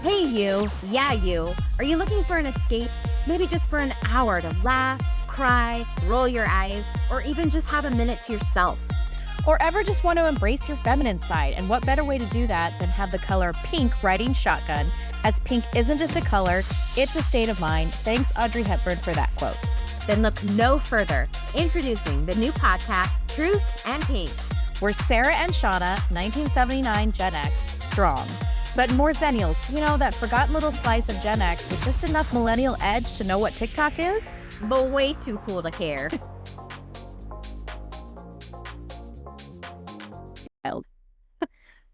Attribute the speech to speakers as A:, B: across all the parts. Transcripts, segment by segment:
A: Hey you, yeah you. Are you looking for an escape? Maybe just for an hour to laugh, cry, roll your eyes, or even just have a minute to yourself.
B: Or ever just want to embrace your feminine side, and what better way to do that than have the color pink riding shotgun, as pink isn't just a color, it's a state of mind. Thanks Audrey Hepburn for that quote.
A: Then look no further. Introducing the new podcast, Truth and Pink.
B: We're Sarah and Shauna, 1979 Gen X, strong. But more Zennials, that forgotten little slice of Gen X with just enough millennial edge to know what TikTok is.
A: But way too cool to care.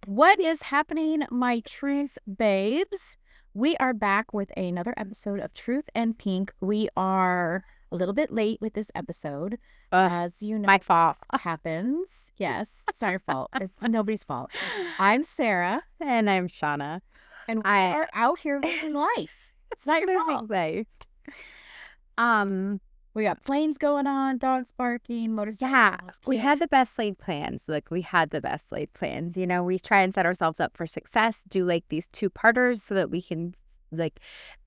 B: What is happening, my truth babes? We are back with another episode of Truth and Pink. We are a little bit late with this episode. As you know,
C: my fault
B: happens. Yes, it's not your fault. It's nobody's fault. I'm Sarah.
C: And I'm Shauna.
B: And we are out here living life. It's not your fault.
C: Life.
B: We got planes going on, dogs barking, motorcycles.
C: Yeah, we had the best laid plans. We try and set ourselves up for success, do these two-parters so that we can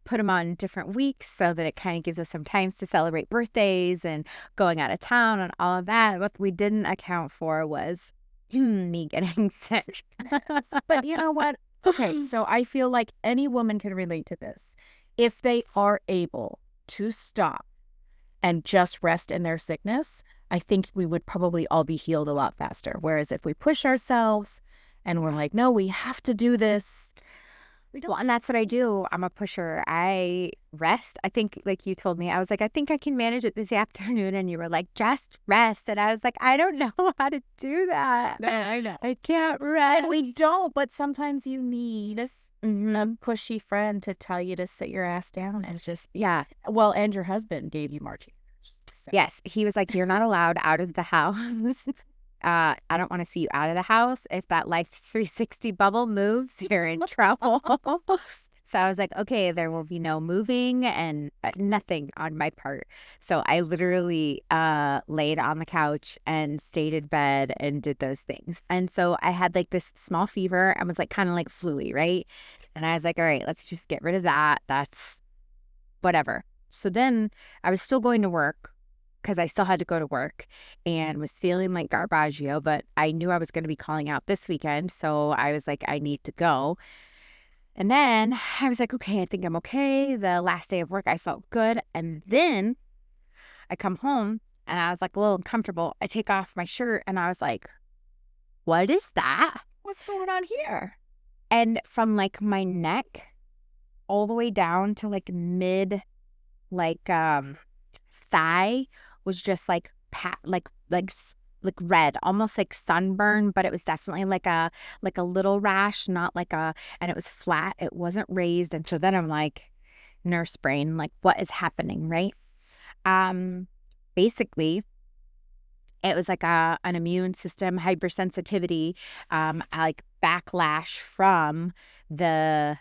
C: put them on different weeks so that it kind of gives us some times to celebrate birthdays and going out of town and all of that. What we didn't account for was me getting sick.
B: But you know what? Okay, so I feel like any woman can relate to this. If they are able to stop and just rest in their sickness, I think we would probably all be healed a lot faster. Whereas if we push ourselves and we're like, no, we have to do this.
C: Well, and that's what I do. I'm a pusher. I rest. I think, you told me, I was like, I think I can manage it this afternoon. And you were like, just rest. And I was like, I don't know how to do that.
B: I know.
C: I can't rest.
B: And we don't, but sometimes you need a pushy friend to tell you to sit your ass down and just,
C: yeah.
B: Well, and your husband gave you marching orders. So.
C: Yes. He was like, you're not allowed out of the house. I don't want to see you out of the house. If that Life 360 bubble moves, you're in trouble. So I was like, okay, there will be no moving and nothing on my part. So I literally laid on the couch and stayed in bed and did those things. And so I had this small fever. I was kind of flu-y, right? And I was like, all right, let's just get rid of that. That's whatever. So then I was still going to work, because I still had to go to work and was feeling like garbaggio, but I knew I was going to be calling out this weekend. So I was like, I need to go. And then I was like, okay, I think I'm okay. The last day of work, I felt good. And then I come home and I was a little uncomfortable. I take off my shirt and I was like, what is that?
B: What's going on here?
C: And from my neck all the way down to mid, thigh was just red, almost like sunburn, but it was definitely a little rash, not and it was flat. It wasn't raised. And so then I'm nurse brain, what is happening, right? Basically it was an immune system hypersensitivity, backlash from the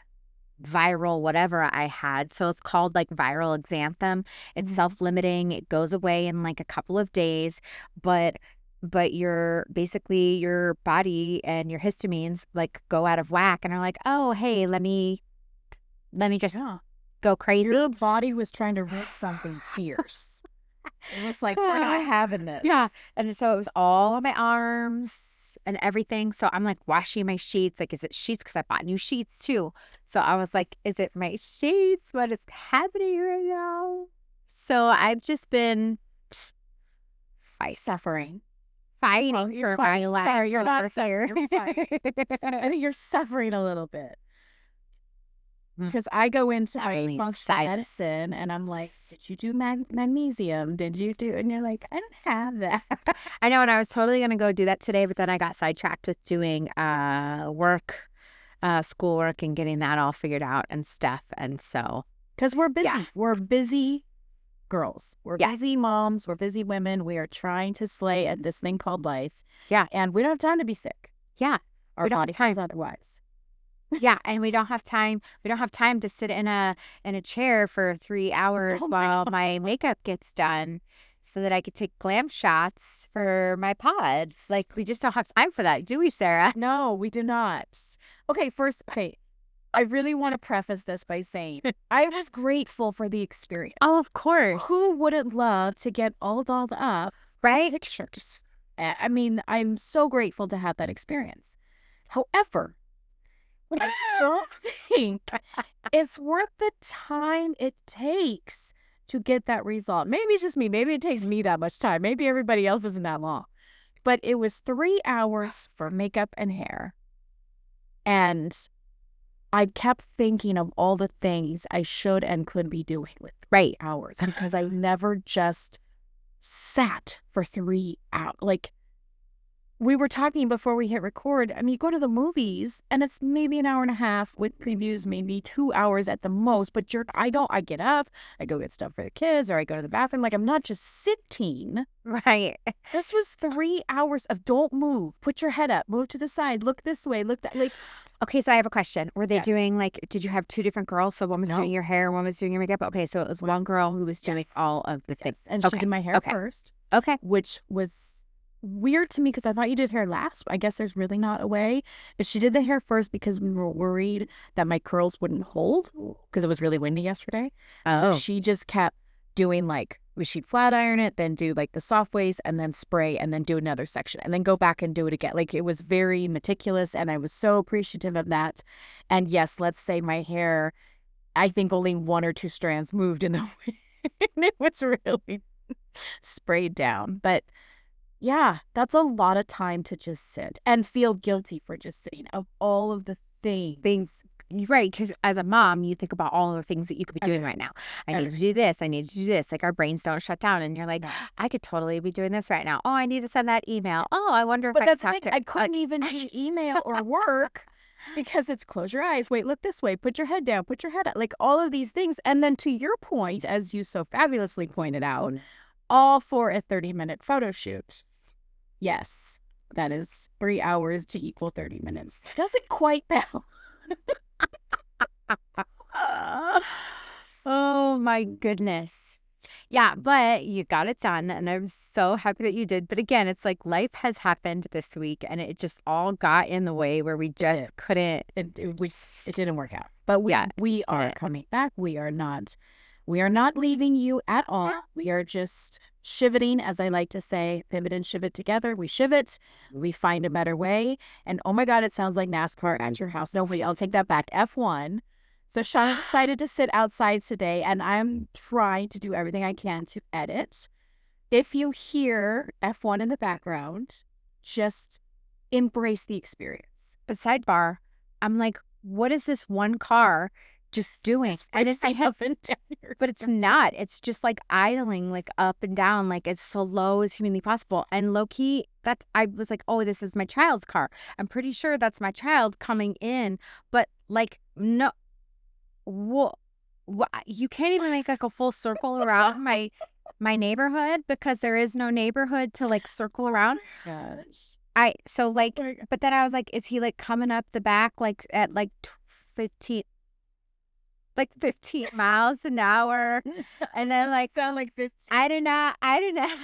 C: viral whatever I had. So it's called viral exanthem. It's self-limiting. It goes away in a couple of days, but your body and your histamines go out of whack and are oh, hey, let me just go crazy.
B: Your body was trying to rid something fierce. It was we're not having this.
C: Yeah. And so it was all on my arms and everything. So I'm washing my sheets. Is it sheets? Because I bought new sheets too. So I was is it my sheets? What is happening right now? So I've just been
B: suffering.
C: Fighting
B: for
C: my life.
B: Sorry, you're not sorry. You're fine. I think you're suffering a little bit. Because I go into my functional medicine and I'm did you do magnesium? Did you do? And you're I didn't have that.
C: I know, and I was totally going to go do that today, but then I got sidetracked with doing schoolwork and getting that all figured out and stuff. And so.
B: Because we're busy. Yeah. We're busy girls. We're busy moms. We're busy women. We are trying to slay at this thing called life.
C: Yeah.
B: And we don't have time to be sick.
C: Yeah.
B: Our body says otherwise.
C: Yeah, and we don't have time. We don't have time to sit in a chair for 3 hours while my makeup gets done, so that I could take glam shots for my pods. We just don't have time for that, do we, Sarah?
B: No, we do not. Okay, first, I really want to preface this by saying I was grateful for the experience.
C: Oh, of course.
B: Who wouldn't love to get all dolled up for
C: Right?
B: pictures? I mean, I'm so grateful to have that experience. However, I don't think it's worth the time it takes to get that result. Maybe it's just me. Maybe it takes me that much time. Maybe everybody else isn't that long. But it was 3 hours for makeup and hair. And I kept thinking of all the things I should and could be doing with 3 hours because I never just sat for 3 hours. Like, we were talking before we hit record. I mean, you go to the movies and it's maybe an hour and a half with previews, maybe 2 hours at the most. But I get up, I go get stuff for the kids, or I go to the bathroom. Like, I'm not just sitting.
C: Right.
B: This was 3 hours of don't move, put your head up, move to the side, look this way, look that. Like,
C: Okay, so I have a question. Were they
B: Yes.
C: doing did you have 2 different girls? So one was
B: No.
C: doing your hair, one was doing your makeup? Okay, so it was one girl who was doing
B: Yes.
C: all of the things.
B: and she
C: Okay.
B: did my hair
C: Okay.
B: first,
C: Okay.
B: which was weird to me because I thought you did hair last. I guess there's really not a way. But she did the hair first because we were worried that my curls wouldn't hold because it was really windy yesterday. So
C: Oh.
B: she just kept doing she'd flat iron it, then do the soft waves and then spray and then do another section and then go back and do it again. Like, it was very meticulous and I was so appreciative of that. And yes, let's say my hair, I think only 1 or 2 strands moved in the wind. It was really sprayed down. But yeah, that's a lot of time to just sit and feel guilty for just sitting of all of the things.
C: Right, because as a mom, you think about all the things that you could be doing right now. I need to do this. I need to do this. Like, our brains don't shut down, and you're like,
B: No.
C: I could totally be doing this right now. Oh, I need to send that email. Oh, I wonder if
B: But
C: I
B: that's
C: could
B: the
C: talk
B: thing.
C: to.
B: I couldn't even do email or work because it's close your eyes. Wait, look this way. Put your head down. Put your head up. Like, all of these things. And then to your point, as you so fabulously pointed out, all for a 30-minute photo shoot. Yes, that is 3 hours to equal 30 minutes. Doesn't quite balance.
C: Oh my goodness. Yeah, but you got it done, and I'm so happy that you did. But again, it's like life has happened this week, and it just all got in the way where we just couldn't.
B: It didn't work out. But we are coming back. We are not leaving you at all. We are just shiveting, as I like to say, pivot and shivet together. We shivet, we find a better way. And oh my God, it sounds like NASCAR at your house. No, wait, I'll take that back. F1. So Shauna decided to sit outside today, and I'm trying to do everything I can to edit. If you hear F1 in the background, just embrace the experience.
C: But sidebar, I'm like, what is this one car just doing?
B: And it's up and down your
C: But it's not. It's just like idling, like up and down, like as slow as humanly possible. And low key, I was like, oh, this is my child's car. I'm pretty sure that's my child coming in. But like, no, you can't even make like a full circle around my neighborhood because there is no neighborhood to like circle around.
B: Gosh.
C: But then I was like, is he like coming up the back like at like 15 miles an hour? And then like
B: sound like 15.
C: I do not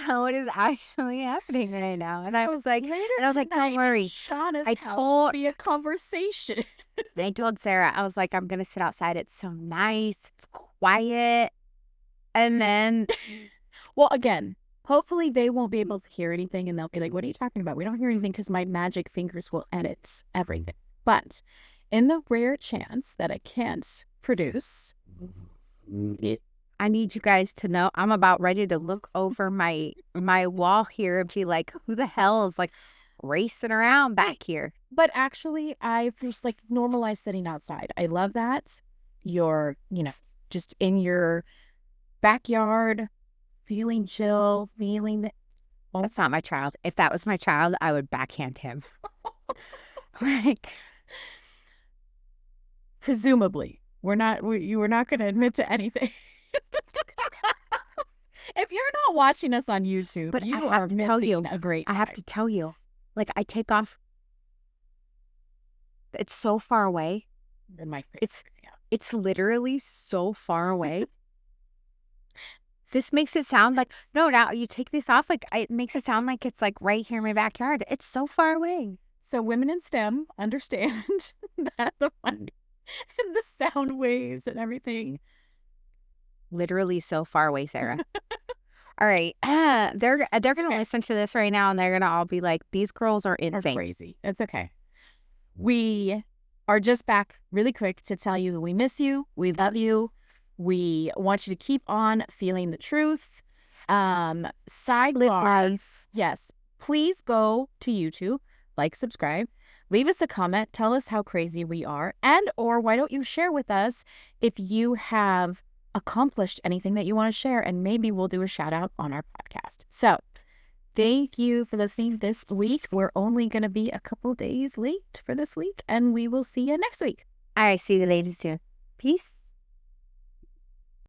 C: know what is actually happening right now. And I was like, don't worry.
B: Shauna's
C: I
B: house
C: told-
B: will be a conversation.
C: I told Sarah, I was like, I'm gonna sit outside. It's so nice. It's quiet. And then
B: Well, again, hopefully they won't be able to hear anything and they'll be like, what are you talking about? We don't hear anything because my magic fingers will edit everything. But in the rare chance that I can't produce,
C: I need you guys to know I'm about ready to look over my wall here and be like, who the hell is like racing around back here?
B: but actually I've just normalized sitting outside. I love that. You're, just in your backyard, feeling chill, feeling the
C: That's not my child. If that was my child, I would backhand him. Like,
B: presumably. You were not going to admit to anything. If you're not watching us on YouTube,
C: But
B: you
C: I
B: are
C: have to
B: missing
C: tell you,
B: a great
C: I have
B: time.
C: to tell you, like, I take off. It's so far away.
B: In my
C: It's literally so far away. This makes it sound like, no, now you take this off, like, it makes it sound like it's like right here in my backyard. It's so far away.
B: So women in STEM understand that and the sound waves and everything.
C: Literally so far away, Sarah. All right. They're gonna
B: okay.
C: listen to this right now and they're gonna all be like, these girls are
B: Are
C: insane.
B: crazy. It's okay. We are just back really quick to tell you that we miss you. We love you. We want you to keep on feeling the truth. Sidebar.
C: Live life.
B: Yes. Please go to YouTube, like, subscribe, leave us a comment, tell us how crazy we are, and or why don't you share with us if you have accomplished anything that you want to share, and maybe we'll do a shout out on our podcast. So thank you for listening this week. We're only going to be a couple days late for this week, and we will see you next week.
C: All right. See you ladies soon. Peace.